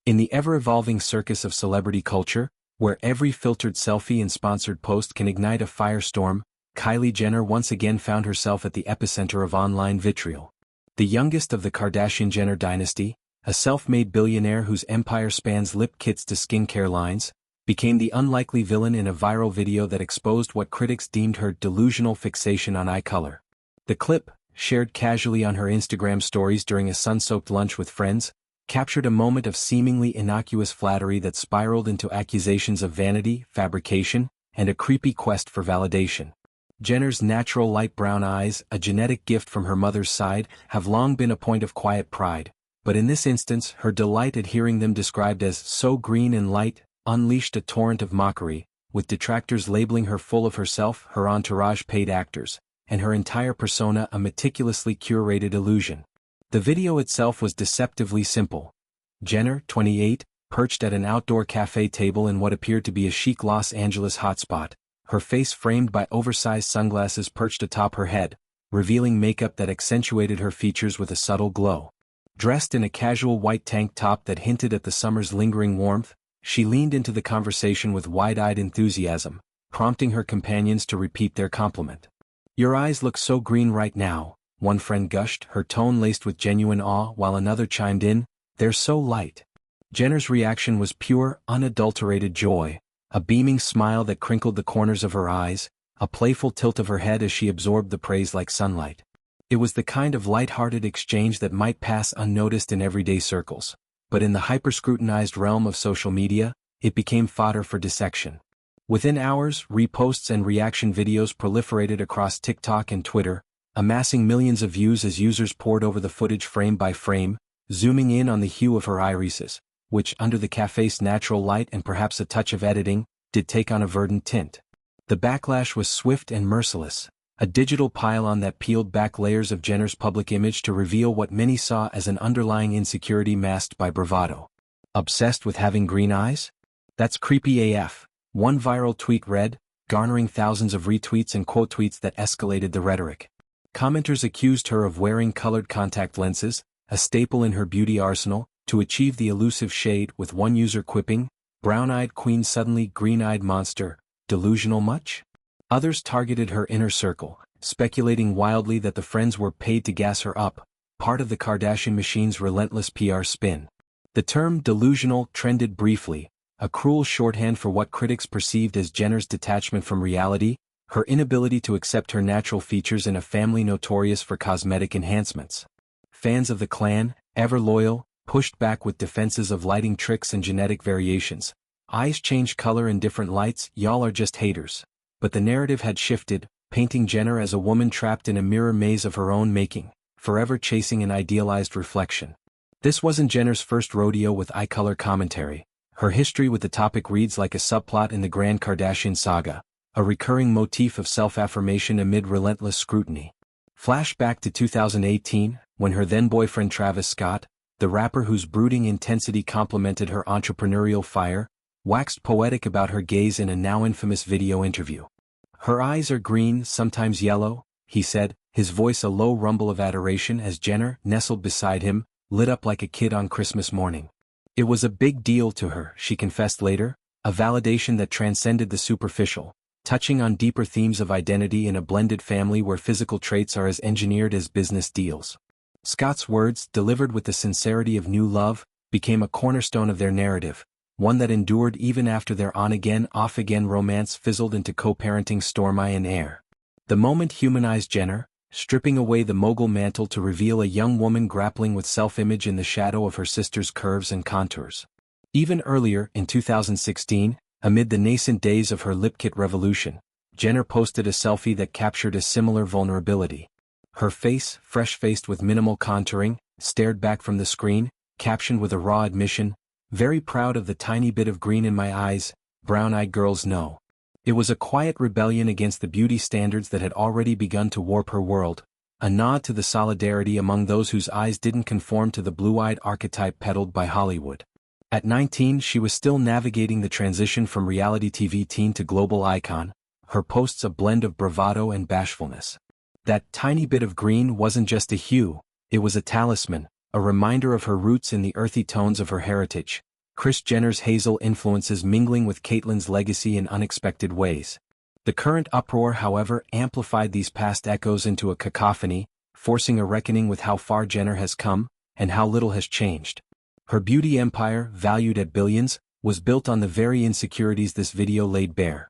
In the ever-evolving circus of celebrity culture, where every filtered selfie and sponsored post can ignite a firestorm, Kylie Jenner once again found herself at the epicenter of online vitriol. The youngest of the Kardashian-Jenner dynasty, a self-made billionaire whose empire spans lip kits to skincare lines, became the unlikely villain in a viral video that exposed what critics deemed her delusional fixation on eye color. The clip, shared casually on her Instagram stories during a sun-soaked lunch with friends, captured a moment of seemingly innocuous flattery that spiraled into accusations of vanity, fabrication, and a creepy quest for validation. Jenner's natural light brown eyes, a genetic gift from her mother's side, have long been a point of quiet pride, but in this instance her delight at hearing them described as so green and light unleashed a torrent of mockery, with detractors labeling her full of herself, her entourage paid actors, and her entire persona a meticulously curated illusion. The video itself was deceptively simple. Jenner, 28, perched at an outdoor cafe table in what appeared to be a chic Los Angeles hotspot, her face framed by oversized sunglasses perched atop her head, revealing makeup that accentuated her features with a subtle glow. Dressed in a casual white tank top that hinted at the summer's lingering warmth, she leaned into the conversation with wide-eyed enthusiasm, prompting her companions to repeat their compliment. "Your eyes look so green right now," one friend gushed, her tone laced with genuine awe, while another chimed in, "They're so light." Jenner's reaction was pure, unadulterated joy, a beaming smile that crinkled the corners of her eyes, a playful tilt of her head as she absorbed the praise like sunlight. It was the kind of light-hearted exchange that might pass unnoticed in everyday circles, but in the hyper-scrutinized realm of social media, it became fodder for dissection. Within hours, reposts and reaction videos proliferated across TikTok and Twitter, amassing millions of views as users pored over the footage frame by frame, zooming in on the hue of her irises, which, under the cafe's natural light and perhaps a touch of editing, did take on a verdant tint. The backlash was swift and merciless, a digital pile-on that peeled back layers of Jenner's public image to reveal what many saw as an underlying insecurity masked by bravado. "Obsessed with having green eyes? That's creepy AF," one viral tweet read, garnering thousands of retweets and quote tweets that escalated the rhetoric. Commenters accused her of wearing colored contact lenses, a staple in her beauty arsenal, to achieve the elusive shade, with one user quipping, "Brown-eyed queen suddenly green-eyed monster, delusional much?" Others targeted her inner circle, speculating wildly that the friends were paid to gas her up, part of the Kardashian machine's relentless PR spin. The term delusional trended briefly, a cruel shorthand for what critics perceived as Jenner's detachment from reality, her inability to accept her natural features in a family notorious for cosmetic enhancements. Fans of the clan, ever loyal, pushed back with defenses of lighting tricks and genetic variations. "Eyes change color in different lights, y'all are just haters." But the narrative had shifted, painting Jenner as a woman trapped in a mirror maze of her own making, forever chasing an idealized reflection. This wasn't Jenner's first rodeo with eye color commentary. Her history with the topic reads like a subplot in the Grand Kardashian saga, a recurring motif of self-affirmation amid relentless scrutiny. Flash back to 2018, when her then-boyfriend Travis Scott, the rapper whose brooding intensity complemented her entrepreneurial fire, waxed poetic about her gaze in a now-infamous video interview. "Her eyes are green, sometimes yellow," he said, his voice a low rumble of adoration as Jenner, nestled beside him, lit up like a kid on Christmas morning. "It was a big deal to her," she confessed later, a validation that transcended the superficial, touching on deeper themes of identity in a blended family where physical traits are as engineered as business deals. Scott's words, delivered with the sincerity of new love, became a cornerstone of their narrative, one that endured even after their on-again, off-again romance fizzled into co-parenting stormy and air. The moment humanized Jenner, stripping away the mogul mantle to reveal a young woman grappling with self-image in the shadow of her sister's curves and contours. Even earlier, in 2016, amid the nascent days of her lip kit revolution, Jenner posted a selfie that captured a similar vulnerability. Her face, fresh-faced with minimal contouring, stared back from the screen, captioned with a raw admission, "Very proud of the tiny bit of green in my eyes, brown-eyed girls know." It was a quiet rebellion against the beauty standards that had already begun to warp her world, a nod to the solidarity among those whose eyes didn't conform to the blue-eyed archetype peddled by Hollywood. At 19, she was still navigating the transition from reality TV teen to global icon, her posts a blend of bravado and bashfulness. That tiny bit of green wasn't just a hue, it was a talisman, a reminder of her roots in the earthy tones of her heritage, Kris Jenner's Hazel influences mingling with Caitlyn's legacy in unexpected ways. The current uproar, however, amplified these past echoes into a cacophony, forcing a reckoning with how far Jenner has come, and how little has changed. Her beauty empire, valued at billions, was built on the very insecurities this video laid bare.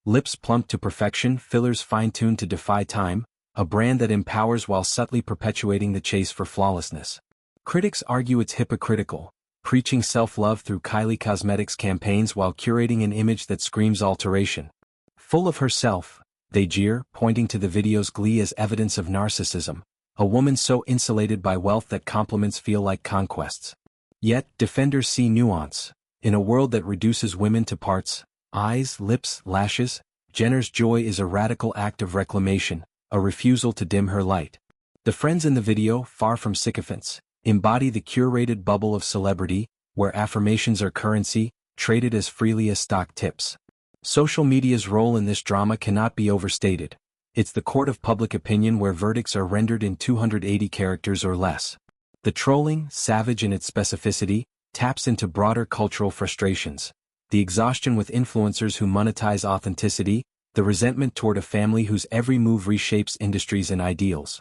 Lips plumped to perfection, fillers fine-tuned to defy time, a brand that empowers while subtly perpetuating the chase for flawlessness. Critics argue it's hypocritical, preaching self-love through Kylie Cosmetics campaigns while curating an image that screams alteration. Full of herself, they jeer, pointing to the video's glee as evidence of narcissism, a woman so insulated by wealth that compliments feel like conquests. Yet, defenders see nuance. In a world that reduces women to parts, eyes, lips, lashes, Jenner's joy is a radical act of reclamation, a refusal to dim her light. The friends in the video, far from sycophants, embody the curated bubble of celebrity, where affirmations are currency, traded as freely as stock tips. Social media's role in this drama cannot be overstated. It's the court of public opinion where verdicts are rendered in 280 characters or less. The trolling, savage in its specificity, taps into broader cultural frustrations. The exhaustion with influencers who monetize authenticity, the resentment toward a family whose every move reshapes industries and ideals.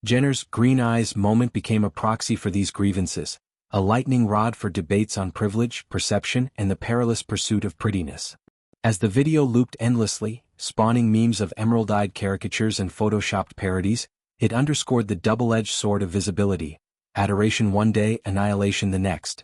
Jenner's green eyes moment became a proxy for these grievances, a lightning rod for debates on privilege, perception, and the perilous pursuit of prettiness. As the video looped endlessly, spawning memes of emerald-eyed caricatures and photoshopped parodies, it underscored the double-edged sword of visibility: adoration one day, annihilation the next.